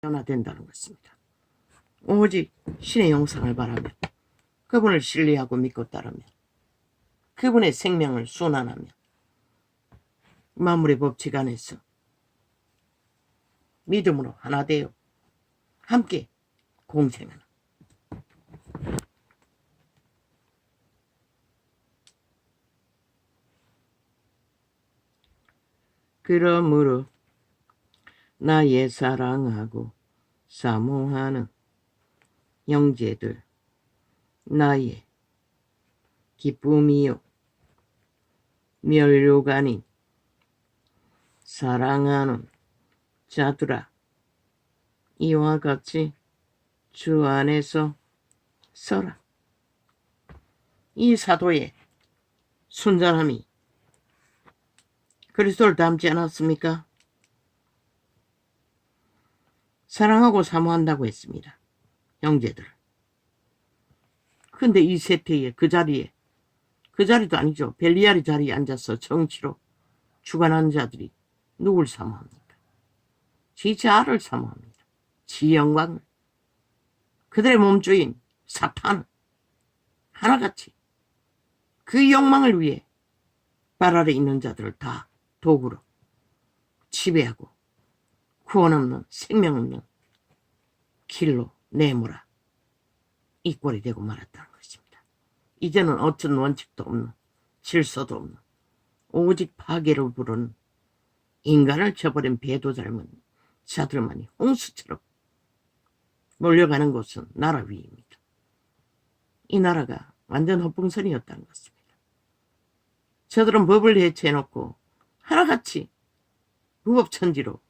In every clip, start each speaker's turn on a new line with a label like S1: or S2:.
S1: 변화된다는 것입니다. 오직 신의 영상을 바라며 그분을 신뢰하고 믿고 따르며 그분의 생명을 순환하며 만물의 법칙 안에서 믿음으로 하나 되어 함께 공생하는 그러므로 나의 사랑하고 사모하는 형제들, 나의 기쁨이요 멸류가 아닌 사랑하는 자들아, 이와 같이 주 안에서 서라. 이 사도의 순전함이 그리스도를 닮지 않았습니까? 사랑하고 사모한다고 했습니다. 형제들. 근데 이 세태에 그 자리도 아니죠. 벨리알의 자리에 앉아서 정치로 주관하는 자들이 누굴 사모합니까? 지 자아를 사모합니다. 지 영광을. 그들의 몸주인 사탄은 하나같이 그 욕망을 위해 발 아래 있는 자들을 다 도구로 지배하고 구원 없는 생명 없는 길로 내몰아 이 꼴이 되고 말았다는 것입니다. 이제는 어떤 원칙도 없는 질서도 없는 오직 파괴를 부르는 인간을 저버린 배도 닮은 자들만이 홍수처럼 몰려가는 곳은 나라 위입니다. 이 나라가 완전 헛붕선이었다는 것입니다. 저들은 법을 해체해놓고 하나같이 무법천지로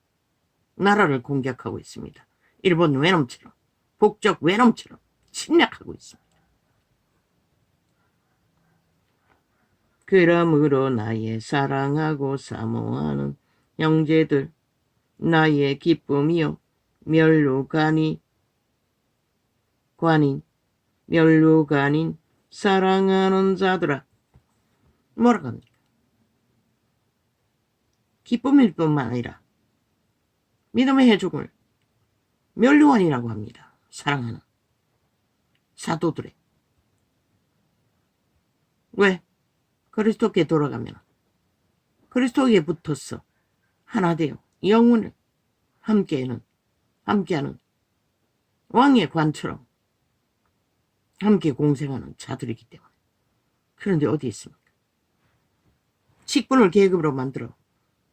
S1: 나라를 공격하고 있습니다. 일본 외놈처럼 북쪽 외놈처럼 침략하고 있습니다. 그러므로 나의 사랑하고 사모하는 형제들, 나의 기쁨이요 멸류관인 사랑하는 자들아. 뭐라고 합니까? 기쁨일 뿐만 아니라 믿음의 해죽을 멸류관이라고 합니다. 사랑하는 사도들의. 왜? 그리스도께 돌아가면 그리스도에게 붙어서 하나 되어 영혼을 함께하는 왕의 관처럼 함께 공생하는 자들이기 때문에. 그런데 어디 있습니까? 직분을 계급으로 만들어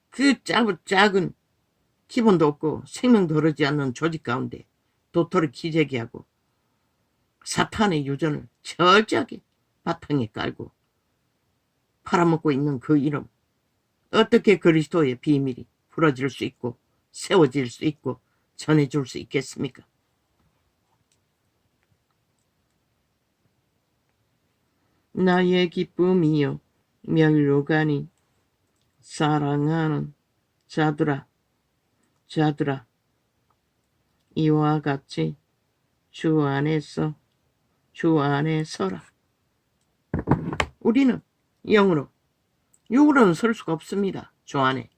S1: 그 작은 기본도 없고 생명도 흐르지 않는 조직 가운데 도토리 기재기하고 사탄의 유전을 철저하게 바탕에 깔고 팔아먹고 있는 그 이름, 어떻게 그리스도의 비밀이 풀어질 수 있고 세워질 수 있고 전해줄 수 있겠습니까? 나의 기쁨이요 멸류관인 사랑하는 자들아 이와 같이 주 안에 서라. 우리는 영으로 육으로는 설 수가 없습니다. 주 안에.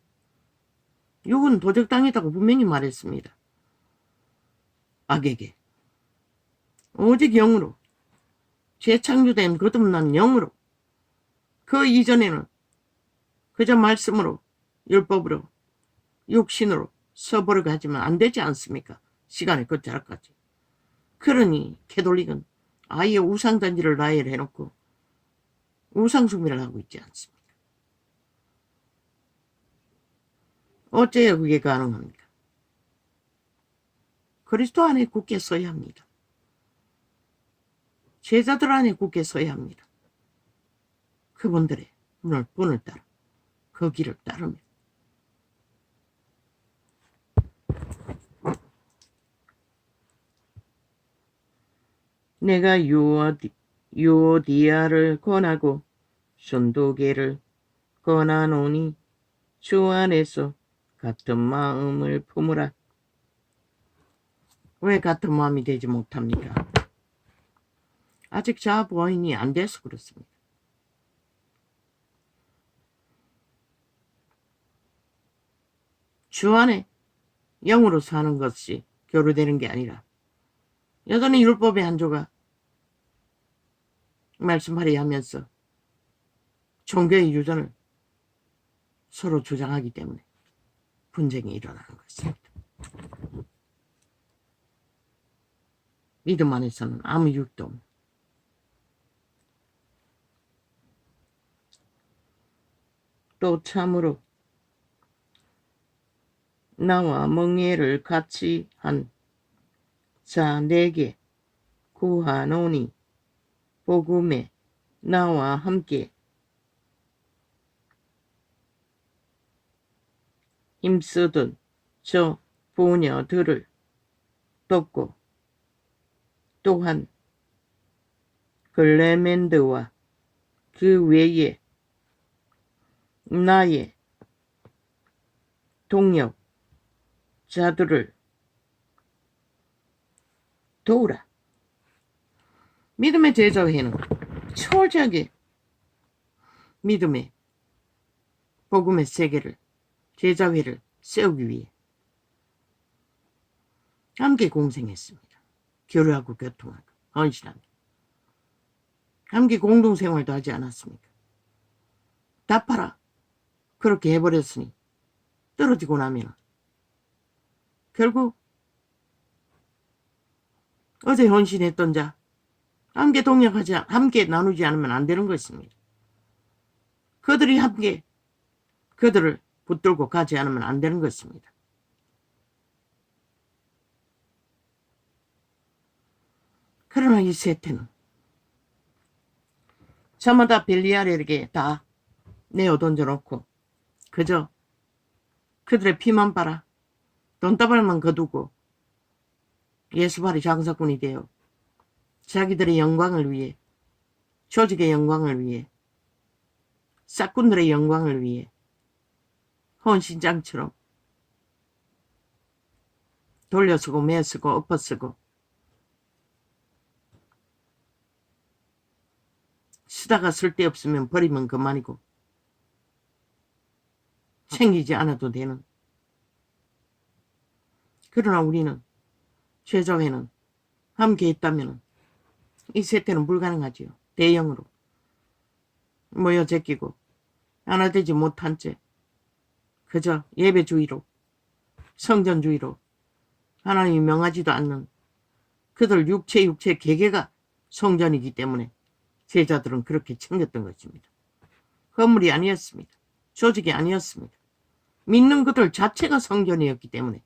S1: 육은 도적당했다고 분명히 말했습니다. 악에게. 오직 영으로 재창조된 거듭난 영으로 그 이전에는 그저 말씀으로 율법으로 육신으로 서버려 가지면 안 되지 않습니까? 시간의 끝자락까지. 그러니 캐톨릭은 아예 우상단지를 나열해놓고 우상숭배를 하고 있지 않습니까? 어째야 그게 가능합니까? 그리스도 안에 굳게 서야 합니다. 제자들 안에 굳게 서야 합니다. 그분들의 분을 따라 그 길을 따르며 내가 유오디아를 권하고 순도계를 권하노니 주 안에서 같은 마음을 품으라. 왜 같은 마음이 되지 못합니까? 아직 자아 부인이 안 돼서 그렇습니다. 주 안에 영으로 사는 것이 교류되는 게 아니라 여전히 율법의 한 조각 말씀하려 하면서 종교의 유전을 서로 주장하기 때문에 분쟁이 일어나는 것입니다. 믿음 안에서는 아무 유익도 없는 또 참으로 나와 멍에를 같이 한 자 내게 구하노니 복음에 나와 함께 힘쓰던 저 부녀들을 돕고 또한 클레멘드와 그 외에 나의 동역자들을 도우라. 믿음의 제자회는 철저하게 믿음의 복음의 세계를 제자회를 세우기 위해 함께 공생했습니다. 교류하고 교통하고 헌신하고 함께 공동생활도 하지 않았습니까? 다 팔아 그렇게 해버렸으니 떨어지고 나면 결국 어제 헌신했던 자 함께 동역하지 함께 나누지 않으면 안 되는 것입니다. 그들이 함께 그들을 붙들고 가지 않으면 안 되는 것입니다. 그러나 이 세태는 저마다 벨리알에게 다 내어 던져놓고 그저 그들의 피만 빨아 돈다발만 거두고 예수발이 장사꾼이 되어 자기들의 영광을 위해 조직의 영광을 위해 싹꾼들의 영광을 위해 헌신장처럼 돌려쓰고 매쓰고 엎어쓰고 쓰다가 쓸데없으면 버리면 그만이고 챙기지 않아도 되는. 그러나 우리는 제자회는 함께 있다면 이 세태는 불가능하지요. 대형으로 모여 제끼고 하나 되지 못한 채 그저 예배주의로 성전주의로 하나님이 명하지도 않는 그들 육체 개개가 성전이기 때문에 제자들은 그렇게 챙겼던 것입니다. 건물이 아니었습니다. 조직이 아니었습니다. 믿는 그들 자체가 성전이었기 때문에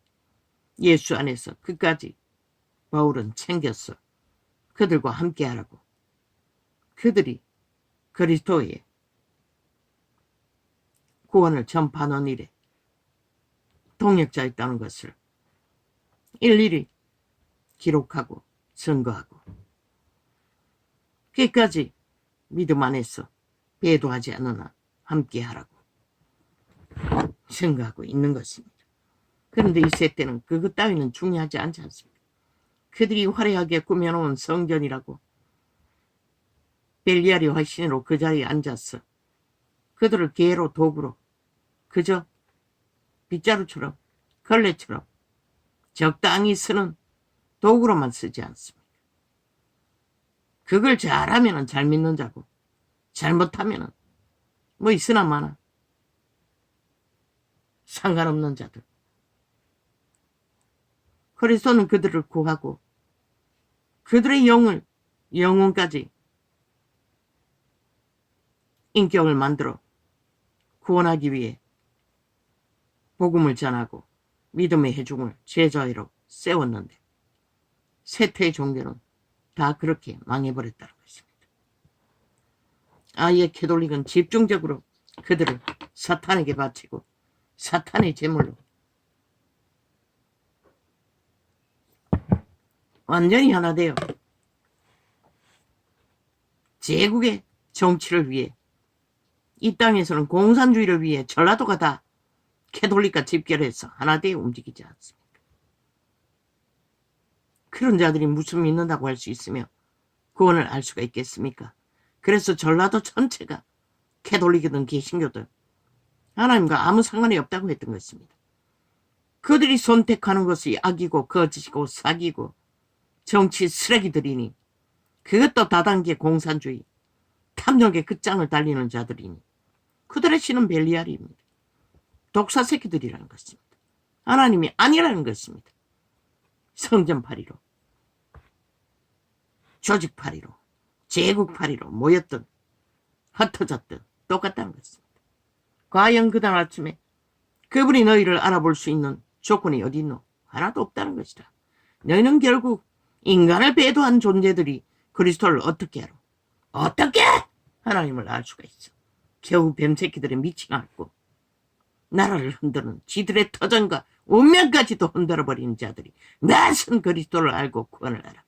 S1: 예수 안에서 끝까지 바울은 챙겼어. 그들과 함께하라고. 그들이 그리스도의 구원을 전파하는 일에 동역자였다는 것을 일일이 기록하고 증거하고 끝까지 믿음 안에서 배도하지 않으나 함께하라고 증거하고 있는 것입니다. 그런데 이 세대는 그것 따위는 중요하지 않지 않습니까? 그들이 화려하게 꾸며놓은 성전이라고 벨리알이 화신으로 그 자리에 앉았어. 그들을 개로 도구로 그저 빗자루처럼 걸레처럼 적당히 쓰는 도구로만 쓰지 않습니다. 그걸 잘하면 잘 믿는 자고 잘못하면 뭐 있으나 마나 상관없는 자들. 그리스도는 그들을 구하고 그들의 영을 영혼까지 인격을 만들어 구원하기 위해 복음을 전하고 믿음의 회중을 제자회로 세웠는데 세태의 종교는 다 그렇게 망해버렸다는 것입니다. 아예 캐톨릭은 집중적으로 그들을 사탄에게 바치고 사탄의 제물로 완전히 하나 되어 제국의 정치를 위해 이 땅에서는 공산주의를 위해 전라도가 다 캐톨릭과 집결해서 하나 되어 움직이지 않습니까? 그런 자들이 무슨 믿는다고 할 수 있으며 구원을 알 수가 있겠습니까? 그래서 전라도 전체가 캐톨릭이든 개신교든 하나님과 아무 상관이 없다고 했던 것입니다. 그들이 선택하는 것이 악이고 거짓이고 사기고 정치 쓰레기들이니 그것도 다단계 공산주의 탐욕의 끝장을 달리는 자들이니 그들의 신은 벨리알입니다. 독사 새끼들이라는 것입니다. 하나님이 아니라는 것입니다. 성전파리로 조직파리로 제국파리로 모였던 흩어졌던 똑같다는 것입니다. 과연 그날 아침에 그분이 너희를 알아볼 수 있는 조건이 어디 있노? 하나도 없다는 것이다. 너희는 결국 인간을 배도한 존재들이 그리스도를 어떻게 알아? 어떻게 하나님을 알 수가 있어? 겨우 뱀새끼들의 미치가 않고 나라를 흔드는 지들의 터전과 운명까지도 흔들어버리는 자들이 낯선 그리스도를 알고 구원을 알아.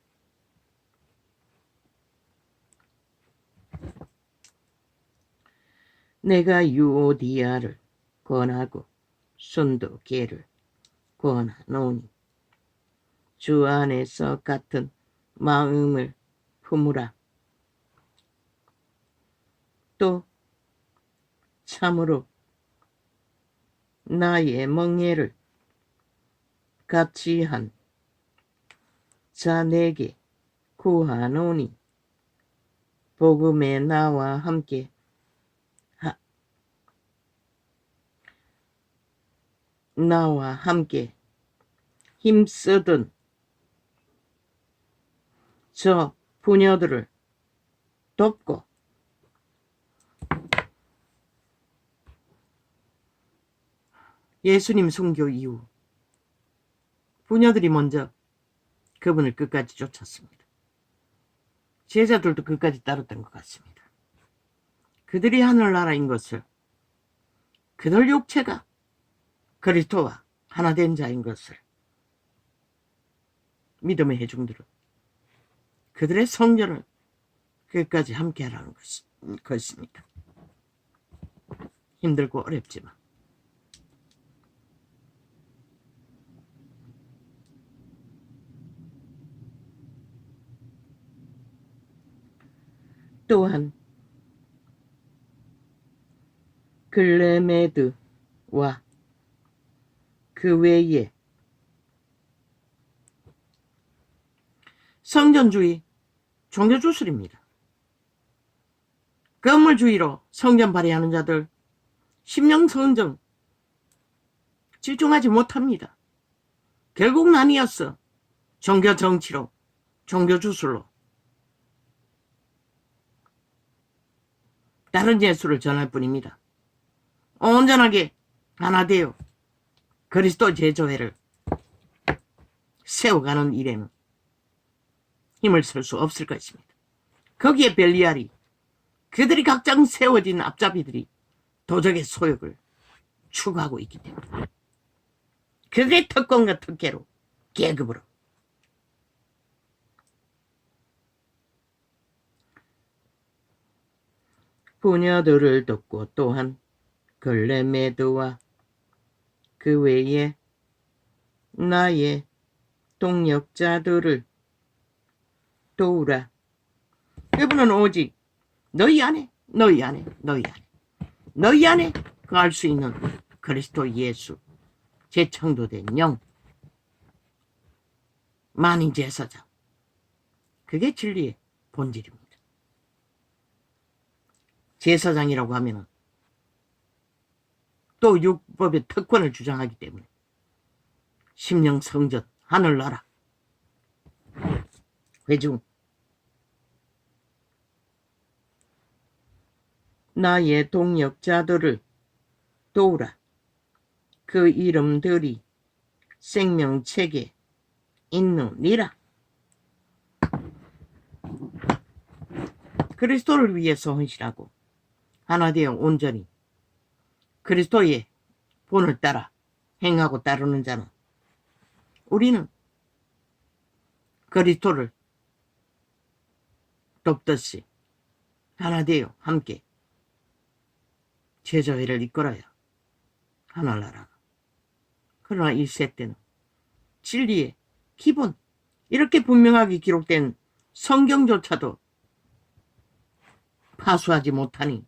S1: 내가 유오디아를 권하고 순도계를 권하노니 주 안에서 같은 마음을 품으라. 또 참으로 나의 멍에를 같이 한 자 내게 구하노니 복음에 나와 함께 힘쓰던 저 부녀들을 돕고 예수님 순교 이후 부녀들이 먼저 그분을 끝까지 쫓았습니다. 제자들도 끝까지 따랐던 것 같습니다. 그들이 하늘나라인 것을, 그들 육체가 그리스도와 하나 된 자인 것을 믿음의 회중들은 그들의 성전을 끝까지 함께하라는 것입니다. 힘들고 어렵지만 또한 글레메드와 그 외에 성전주의 종교주술입니다. 건물주의로 성전 발휘하는 자들 심령 성전 집중하지 못합니다. 결국 나뉘었어. 종교 정치로, 종교주술로 다른 예수를 전할 뿐입니다. 온전하게 하나 되어 그리스도 제조회를 세워가는 일에는 힘을 쓸 수 없을 것입니다. 거기에 벨리알이 그들이 각장 세워진 앞잡이들이 도적의 소욕을 추구하고 있기 때문에 그들의 특권과 특혜로 계급으로 부녀들을 돕고 또한 글레메드와 그 외에 나의 동역자들을 도우라. 그분은 오직 너희 안에 거할 수 있는 그리스도 예수 재창조된 영 만인 제사장, 그게 진리의 본질입니다. 제사장이라고 하면은 또 율법의 특권을 주장하기 때문에 심령 성전 하늘나라 회중 나의 동역자들을 도우라. 그 이름들이 생명책에 있느니라. 그리스도를 위해서 헌신하고 하나 되어 온전히 그리스도의 본을 따라 행하고 따르는 자는 우리는 그리스도를 돕듯이 하나 되어 함께 제자회를 이끌어야 하늘나라. 그러나 1세 때는 진리의 기본 이렇게 분명하게 기록된 성경조차도 파수하지 못하니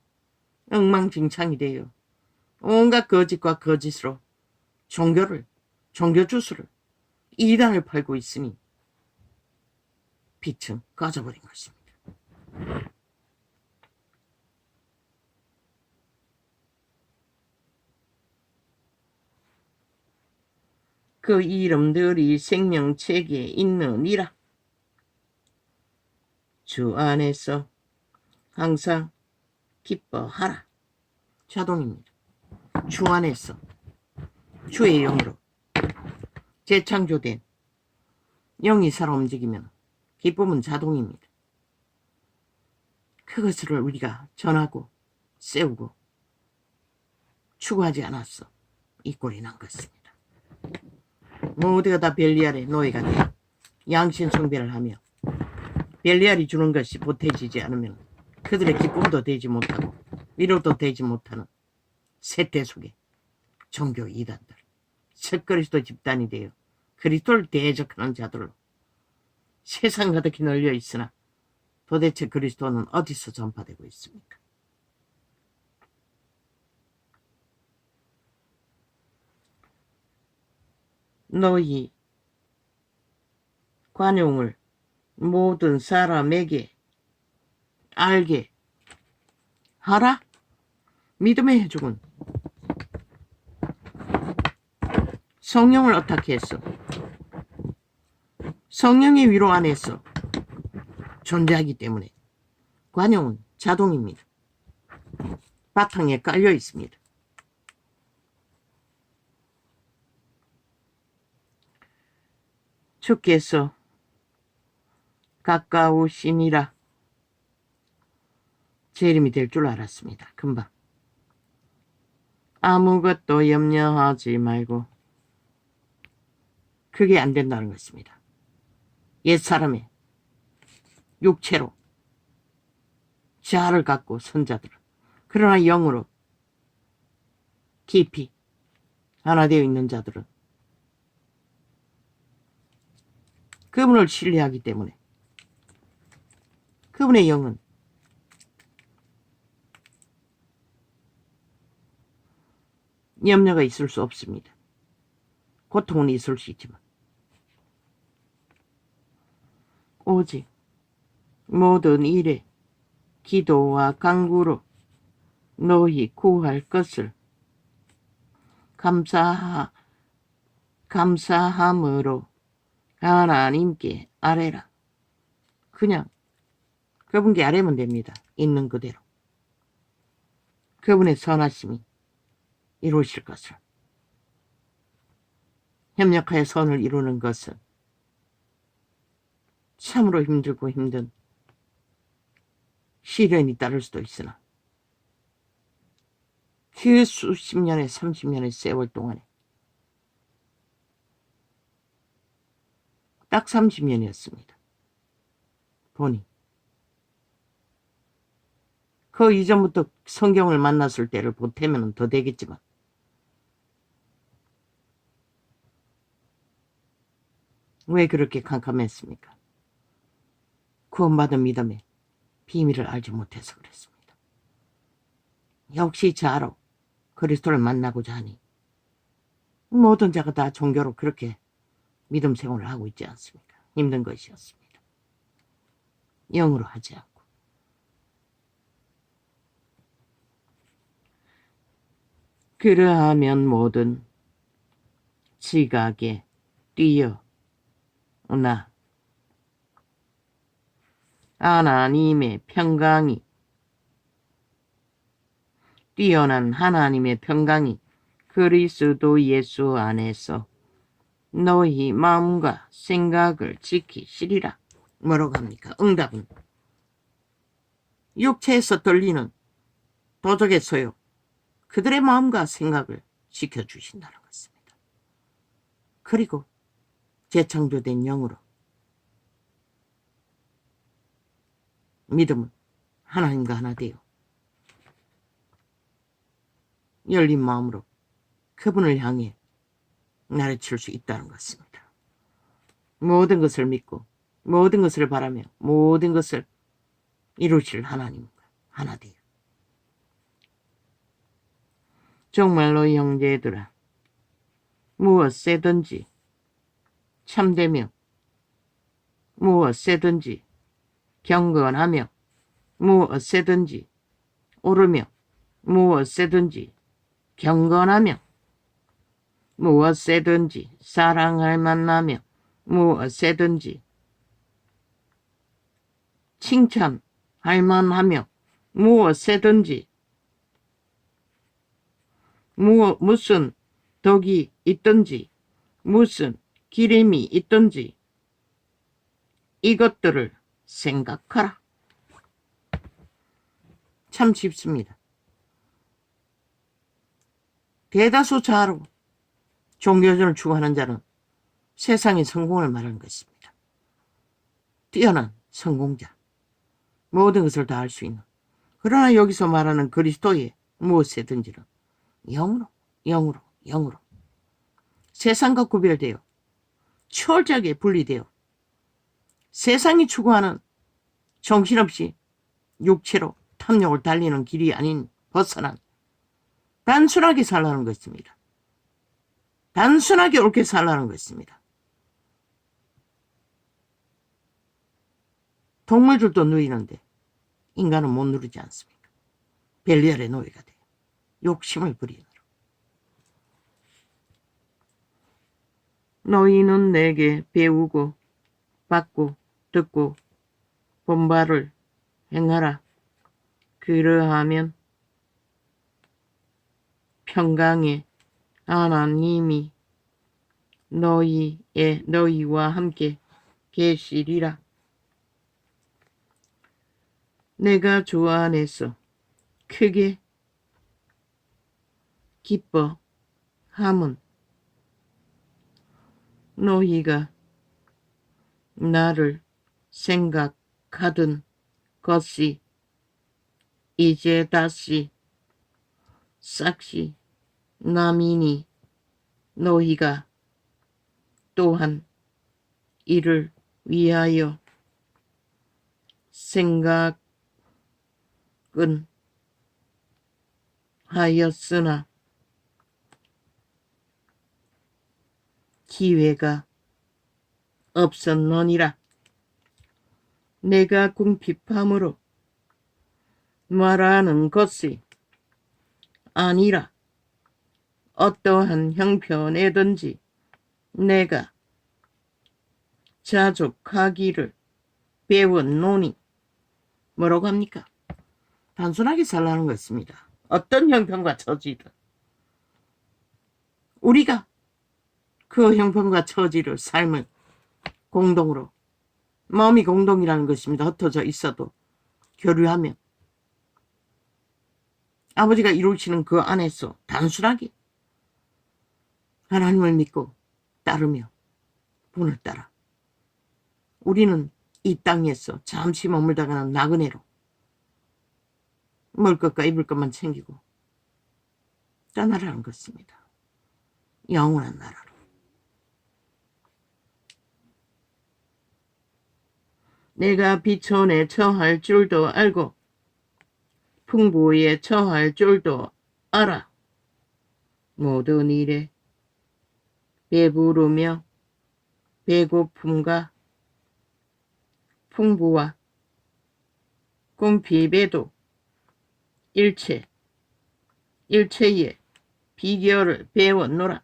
S1: 엉망진창이 되어 온갖 거짓과 거짓으로 종교를 종교주술을 이단을 팔고 있으니 빛은 꺼져버린 것입니다. 그 이름들이 생명책에 있느니라. 주 안에서 항상 기뻐하라. 자동입니다. 주 안에서 주의 영으로 재창조된 영이 살아 움직이면 기쁨은 자동입니다. 그것을 우리가 전하고 세우고 추구하지 않았어. 이 꼴이 난 것입니다. 모두가 다 벨리알의 노예가 돼 양신 숭배를 하며 벨리알이 주는 것이 보태지지 않으면 그들의 기쁨도 되지 못하고 위로도 되지 못하는 세태 속에 종교 이단들, 적그리스도 집단이 되어 그리스도를 대적하는 자들로 세상 가득히 널려 있으나 도대체 그리스도는 어디서 전파되고 있습니까? 너희 관용을 모든 사람에게 알게 하라. 믿음의 해죽은 성령을 어떻게 했어? 성령의 위로 안에서 존재하기 때문에 관용은 자동입니다. 바탕에 깔려 있습니다. 주께서 가까우시니라. 재림이 될 줄 알았습니다. 금방. 아무것도 염려하지 말고 그게 안 된다는 것입니다. 옛사람의 육체로 자아를 갖고 선자들은 그러나 영으로 깊이 하나 되어 있는 자들은 그분을 신뢰하기 때문에 그분의 영은 염려가 있을 수 없습니다. 고통은 있을 수 있지만 오직 모든 일에 기도와 간구로 너희 구할 것을 감사함으로 하나님께 아뢰라. 그냥 그분께 아뢰면 됩니다. 있는 그대로. 그분의 선하심이 이루실 것을. 협력하여 선을 이루는 것은 참으로 힘들고 힘든 시련이 따를 수도 있으나 그 수십 년의 30년의 세월 동안에 딱 30년이었습니다. 보니 그 이전부터 성경을 만났을 때를 보태면 더 되겠지만 왜 그렇게 캄캄했습니까? 구원받은 믿음의 비밀을 알지 못해서 그랬습니다. 역시 자로 그리스도를 만나고자 하니 모든 자가 다 종교로 그렇게 믿음 생활을 하고 있지 않습니까? 힘든 것이었습니다. 영으로 하지 않고. 그러하면 모든 지각에 뛰어나 하나님의 평강이 뛰어난 하나님의 평강이 그리스도 예수 안에서 너희 마음과 생각을 지키시리라. 뭐라고 합니까? 응답은 육체에서 들리는 도적의 소욕, 그들의 마음과 생각을 지켜주신다는 것입니다. 그리고 재창조된 영으로 믿음은 하나님과 하나 되어 열린 마음으로 그분을 향해 나르칠 수 있다는 것입니다. 모든 것을 믿고 모든 것을 바라며 모든 것을 이루실 하나님과 하나 되어 정말로 형제들아 무엇세든지 참되며 무엇세든지 경건하며 무엇세든지 옳으며 무엇세든지 경건하며 무엇세든지 사랑할 만나며 무엇세든지 칭찬할 만하며 무엇세든지 무슨 덕이 있든지 무슨 기림이 있든지 이것들을 생각하라. 참 쉽습니다. 대다수 자로 종교전을 추구하는 자는 세상의 성공을 말하는 것입니다. 뛰어난 성공자, 모든 것을 다 할 수 있는. 그러나 여기서 말하는 그리스도의 무엇이든지는 영으로 세상과 구별되어 철저하게 분리되어 세상이 추구하는 정신없이 육체로 탐욕을 달리는 길이 아닌 벗어난 단순하게 살라는 것입니다. 단순하게 옳게 살라는 것입니다. 동물들도 누리는데 인간은 못 누리지 않습니까? 벨리알의 노예가 돼요. 욕심을 부리느라. 너희는 내게 배우고 받고 듣고 본 바를 행하라. 그러하면 평강의 하나님이 너희와 함께 계시리라. 내가 주 안에서 크게 기뻐함은 너희가 나를 생각하던 것이 이제 다시 싹시 남이니 너희가 또한 이를 위하여 생각은 하였으나 기회가 없었느니라. 내가 궁핍함으로 말하는 것이 아니라 어떠한 형편에든지 내가 자족하기를 배웠노니. 뭐라고 합니까? 단순하게 살라는 것입니다. 어떤 형편과 처지든 우리가 그 형편과 처지를 삶을 공동으로, 마음이 공동이라는 것입니다. 흩어져 있어도 교류하며 아버지가 이루시는 그 안에서 단순하게 하나님을 믿고 따르며 분을 따라 우리는 이 땅에서 잠시 머물다가는 나그네로 먹을 것과 입을 것만 챙기고 떠나라는 것입니다. 영원한 나라로. 내가 비천에 처할 줄도 알고 풍부에 처할 줄도 알아. 모든 일에 배부르며 배고픔과 풍부와 궁핍에도 일체의 비결을 배웠노라.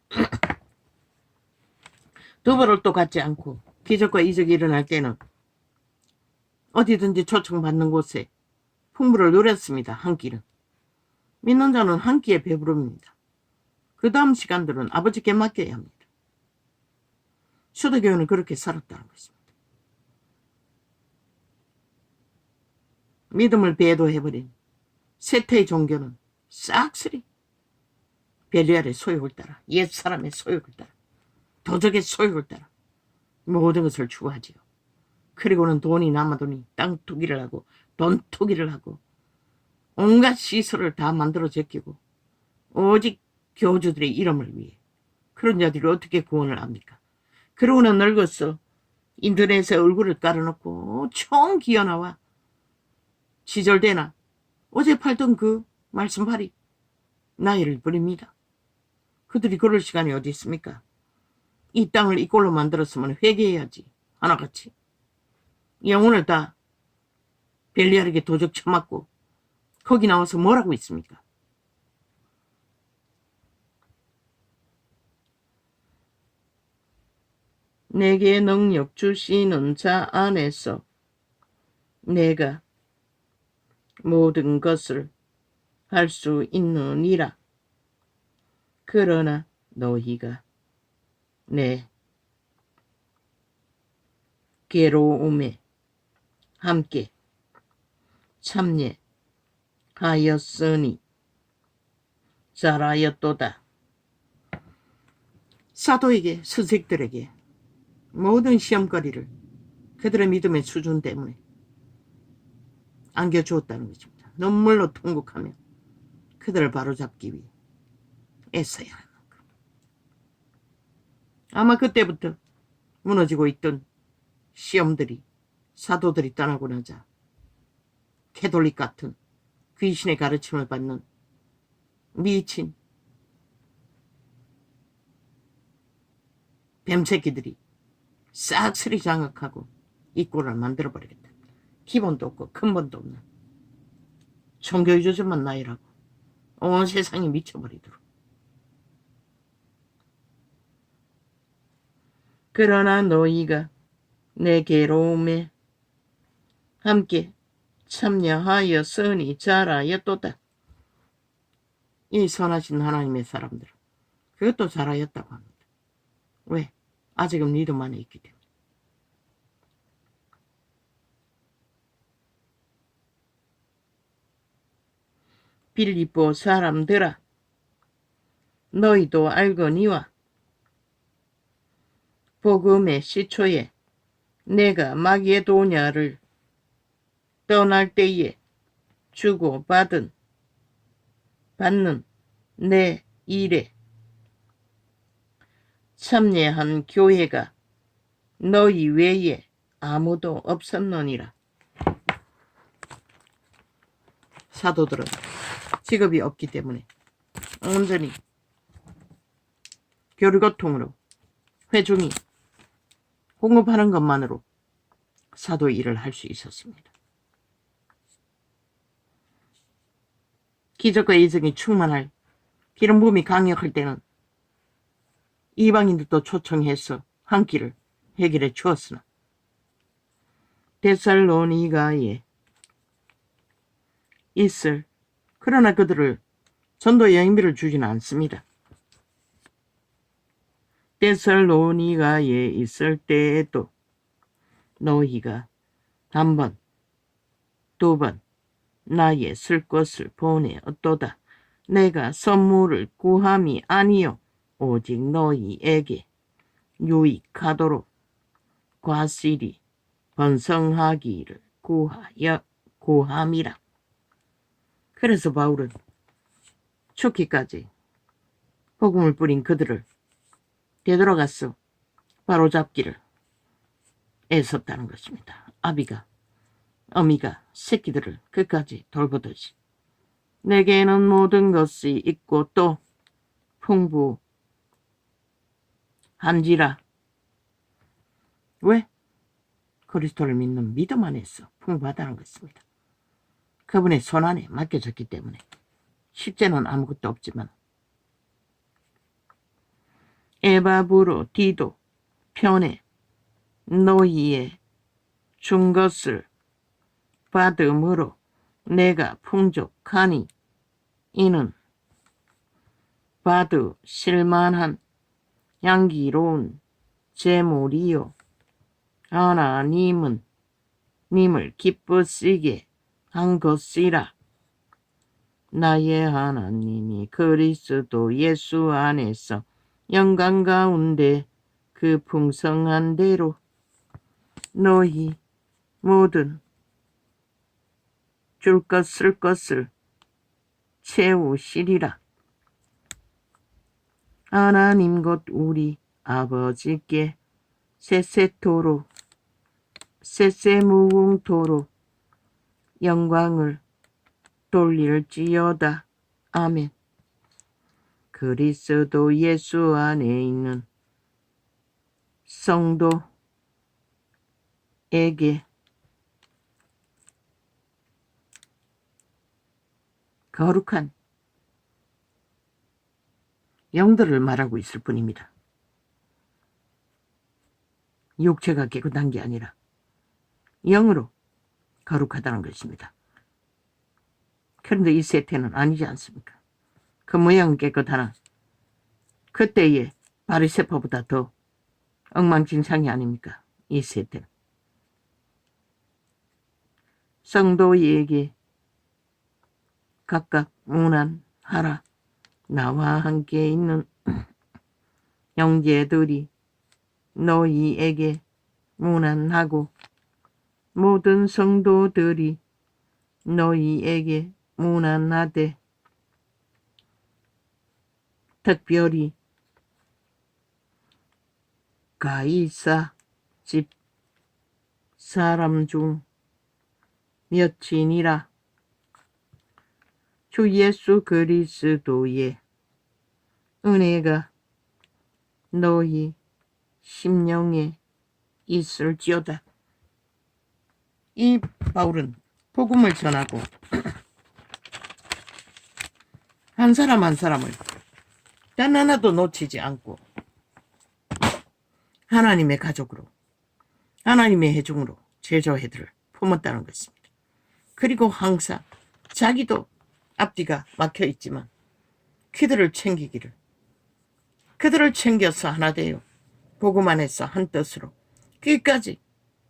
S1: 두부를 또 갖지 않고 기적과 이적이 일어날 때는 어디든지 초청받는 곳에 풍부를 누렸습니다. 한 끼는. 믿는 자는 한 끼에 배부릅니다. 그 다음 시간들은 아버지께 맡겨야 합니다. 초대교회는 그렇게 살았다는 것입니다. 믿음을 배도해버린 세태의 종교는 싹쓸이 벨리알의 소욕을 따라, 옛사람의 소욕을 따라, 도적의 소욕을 따라 모든 것을 추구하지요. 그리고는 돈이 남아도니 땅 투기를 하고 돈 투기를 하고 온갖 시설을 다 만들어 제끼고 오직 교주들의 이름을 위해. 그런 자들이 어떻게 구원을 합니까? 그러고는 늙어서 인터넷에 얼굴을 깔아놓고 총 기어나와 지절대나 어제 팔던 그 말씀팔이 나이를 부립니다. 그들이 그럴 시간이 어디 있습니까? 이 땅을 이 꼴로 만들었으면 회개해야지. 하나같이. 영혼을 다 벨리알에게 도적 쳐맞고 거기 나와서 뭐라고 있습니까? 내게 능력 주시는 자 안에서 내가 모든 것을 할 수 있느니라. 그러나 너희가 내 괴로움에 함께 참여하였으니 잘하였도다. 사도에게, 스승들에게 모든 시험거리를 그들의 믿음의 수준 때문에 안겨주었다는 것입니다. 눈물로 통곡하며 그들을 바로잡기 위해 애써야 하는 것. 아마 그때부터 무너지고 있던 시험들이, 사도들이 떠나고 나자 캐톨릭 같은 귀신의 가르침을 받는 미친 뱀새끼들이 싹쓸이 장악하고 이 꼴을 만들어버리겠다. 기본도 없고 근본도 없는 종교유저만 나이라고 온 세상이 미쳐버리도록. 그러나 너희가 내 괴로움에 함께 참여하였으니 잘하였도다. 이 선하신 하나님의 사람들은 그것도 잘하였다고 합니다. 왜? 아직은 믿음 안에 있기 때문에. 빌립보 사람들아, 너희도 알거니와 복음의 시초에 내가 마게도냐를 떠날 때에 주고 받는 내 일에 참여한 교회가 너희 외에 아무도 없었느니라. 사도들은 직업이 없기 때문에 온전히 교류고통으로 회중이 공급하는 것만으로 사도 일을 할 수 있었습니다. 기적과 이적이 충만할 기름 부음이 강력할 때는 이방인들도 초청해서 한 끼를 해결해 주었으나 데살로니가에 있을, 그러나 그들을 전도 여행비를 주지는 않습니다. 데살로니가에 있을 때에도 너희가 한 번, 두 번 나의 쓸 것을 보내었도다. 내가 선물을 구함이 아니요 오직 너희에게 유익하도록 과실이 번성하기를 구함이라. 그래서 바울은 죽기까지 복음을 뿌린 그들을 되돌아가서 바로잡기를 애썼다는 것입니다. 아비가 어미가 새끼들을 끝까지 돌보듯이 내게는 모든 것이 있고 또 풍부한지라. 왜? 그리스도를 믿는 믿음 안에서 풍부하다는 것입니다. 그분의 손 안에 맡겨졌기 때문에 실제는 아무것도 없지만 에바브로 디도 편에 너희의 준 것을 받음으로 내가 풍족하니 이는 받으실만한 향기로운 제물이요 하나님은 님을 기쁘시게 한 것이라. 나의 하나님이 그리스도 예수 안에서 영광 가운데 그 풍성한 대로 너희 모든 줄 것 쓸 것을 채우시리라. 하나님 곧 우리 아버지께 세세무궁토록 영광을 돌릴지어다. 아멘. 그리스도 예수 안에 있는 성도에게 거룩한 영들을 말하고 있을 뿐입니다. 육체가 깨끗한 게 아니라 영으로 거룩하다는 것입니다. 그런데 이 세태는 아니지 않습니까? 그 모양은 깨끗하나 그때의 바리새파보다 더 엉망진창이 아닙니까? 이 세태는. 성도에게 각각 문안하라. 나와 함께 있는 형제들이 너희에게 문안하고 모든 성도들이 너희에게 문안하되 특별히 가이사 집 사람 중 몇이니라. 주 예수 그리스도의 은혜가 너희 심령에 있을지어다. 이 바울은 복음을 전하고 한 사람 한 사람을 단 하나도 놓치지 않고 하나님의 가족으로 하나님의 회중으로 제자애들을 품었다는 것입니다. 그리고 항상 자기도 앞뒤가 막혀 있지만 그들을 챙기기를, 그들을 챙겨서 하나 되어 복음 안에서 한 뜻으로 끝까지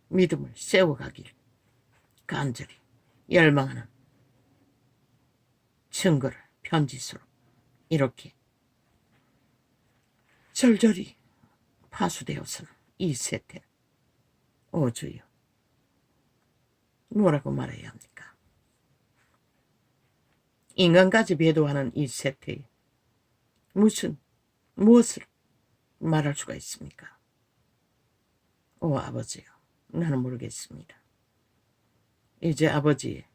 S1: 믿음을 세워가기를 간절히 열망하는 증거를 편지서로 이렇게 절절히 파수되어서는 이 세태, 오 주여, 뭐라고 말해야 합니까? 인간까지 배도하는 이 세태에 무엇을 말할 수가 있습니까? 오 아버지요, 나는 모르겠습니다. 이제 아버지의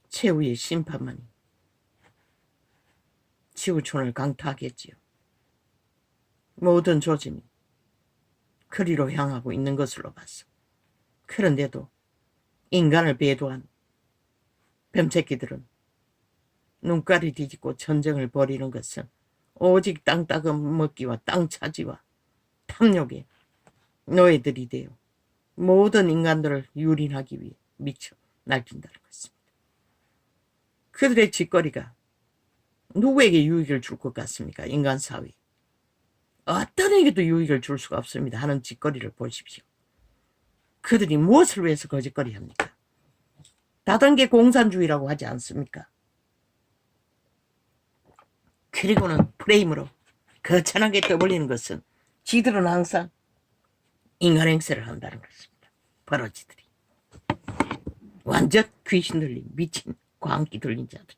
S1: 최후의 심판만이 지구촌을 강타하겠지요. 모든 조짐이 그리로 향하고 있는 것으로 봤어. 그런데도 인간을 배도한 뱀새끼들은 눈깔이 뒤집고 전쟁을 벌이는 것은 오직 땅 따먹기와 땅 차지와 탐욕의 노예들이 되어 모든 인간들을 유린하기 위해 미쳐 날뛴다는 것입니다. 그들의 짓거리가 누구에게 유익을 줄 것 같습니까? 인간 사회. 어떤 에게도 유익을 줄 수가 없습니다. 하는 짓거리를 보십시오. 그들이 무엇을 위해서 거짓거리 합니까? 다단계 공산주의라고 하지 않습니까? 그리고는 프레임으로 거창하게 떠벌리는 것은 지들은 항상 인간 행세를 한다는 것입니다. 버러지들이. 완전 귀신 들린 미친 광기 들린 자들.